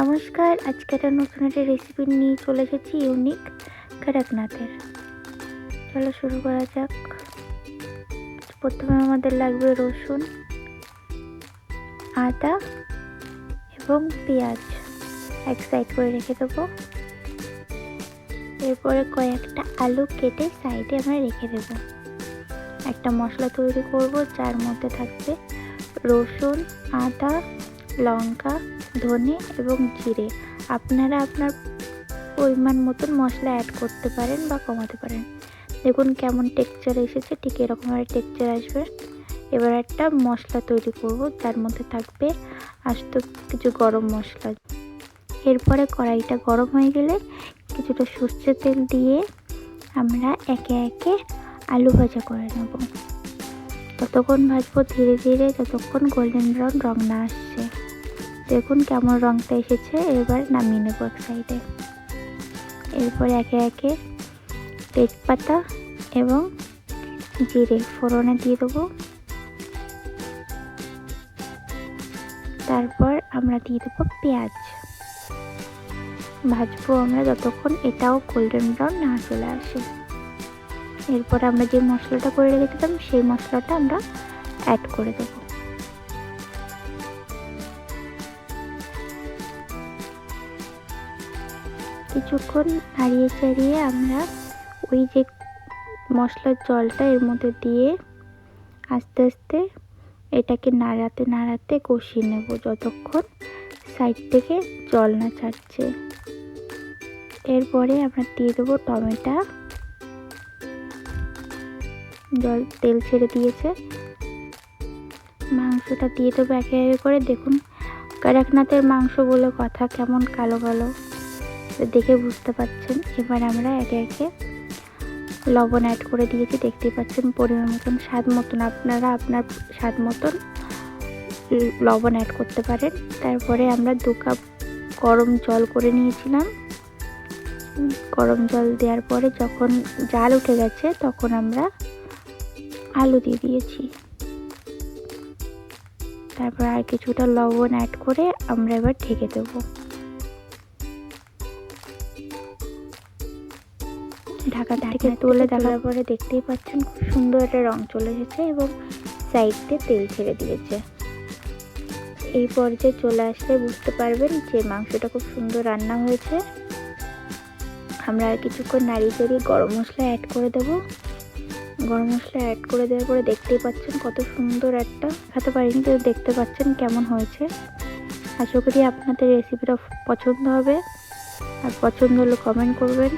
নমস্কার, আজকে একটা নতুন একটা রেসিপি নিয়ে চলে এসেছি, ইউনিক কড়কনাথের। চলো শুরু করা যাক। প্রথমে আমাদের লাগবে রসুন, আদা এবং পেঁয়াজ এক সাইড করে রেখে দেবো। এরপরে কয়েকটা আলু কেটে সাইডে আমরা রেখে দেব। একটা মশলা তৈরি করব যার মধ্যে থাকবে রসুন, আদা, লঙ্কা, ধনে এবং জিরে। আপনারা আপনার পরিমাণ মতন মশলা অ্যাড করতে পারেন বা কমাতে পারেন। দেখুন কেমন টেক্সচার এসেছে, ঠিক এরকম একটা টেক্সচার আসবে। এবার একটা মশলা তৈরি করব যার মধ্যে থাকবে আস্ত কিছু গরম মশলা। এরপরে কড়াইটা গরম হয়ে গেলে কিছুটা সর্ষের তেল দিয়ে আমরা একে একে আলু ভাজা করে নেব। ততক্ষণ ভাজবো ধীরে ধীরে যতক্ষণ গোল্ডেন ব্রাউন রং না আসছে। দেখুন কেমন রংটা এসেছে। এবার নামিয়ে নেব এক সাইডে। এরপরে একে একে তেজপাতা এবং জিরে ফোড়নে দিয়ে দেবো। তারপর আমরা দিয়ে দেবো পেঁয়াজ। ভাজবো আমরা যতক্ষণ এটাও গোল্ডেন ব্রাউন না চলে আসে। এরপর আমরা যে মশলাটা করে রেখেছিলাম সেই মশলাটা আমরা অ্যাড করে দেবো। কিছুক্ষণ নাড়িয়ে চাড়িয়ে আমরা ওই যে মশলার জলটা এর মধ্যে দিয়ে আস্তে আস্তে এটাকে নাড়াতে নাড়াতে কষিয়ে নেব যতক্ষণ সাইড থেকে জল না ছাড়ছে। এরপরে আমরা দিয়ে দেবো টমেটো। জল তেল ছেড়ে দিয়েছে। মাংসটা দিয়ে দেবো একে একে করে। দেখুন কড়কনাথের মাংস বলে কথা, কেমন কালো কালো দেখে বুঝতে পারছেন। এবার আমরা একে একে লবণ অ্যাড করে দিয়েছি, দেখতেই পাচ্ছেন পরিমাণ মতন, স্বাদ মতন। আপনারা আপনার স্বাদ মতন লবণ অ্যাড করতে পারেন। তারপরে আমরা 2 কাপ গরম জল করে নিয়েছিলাম। গরম জল দেওয়ার পরে যখন জাল উঠে গেছে তখন আমরা আলু দিয়ে দিয়েছি। তারপর আর কিছুটা লবণ অ্যাড করে আমরা এবার ঢেকে দেবো। ঢাকা থেকে তুলে দেওয়ার পরে দেখতেই পাচ্ছেন খুব সুন্দর একটা রং চলে এসেছে এবং সাইড দিয়ে তেল ছেড়ে দিয়েছে। এই পর্যায়ে চলে আসলে বুঝতে পারবেন যে মাংসটা খুব সুন্দর রান্না হয়েছে। আমরা আর কিছুক্ষণ নাড়িয়ে চাড়িয়ে গরম মশলা অ্যাড করে দেব। গরম মশলা অ্যাড করে দেওয়ার পরে দেখতেই পাচ্ছেন কত সুন্দর একটা, খেতে পারিনি তো দেখতে পাচ্ছেন কেমন হয়েছে। আশা করি আপনাদের রেসিপিটা পছন্দ হবে, আর পছন্দ হলে কমেন্ট করবেন।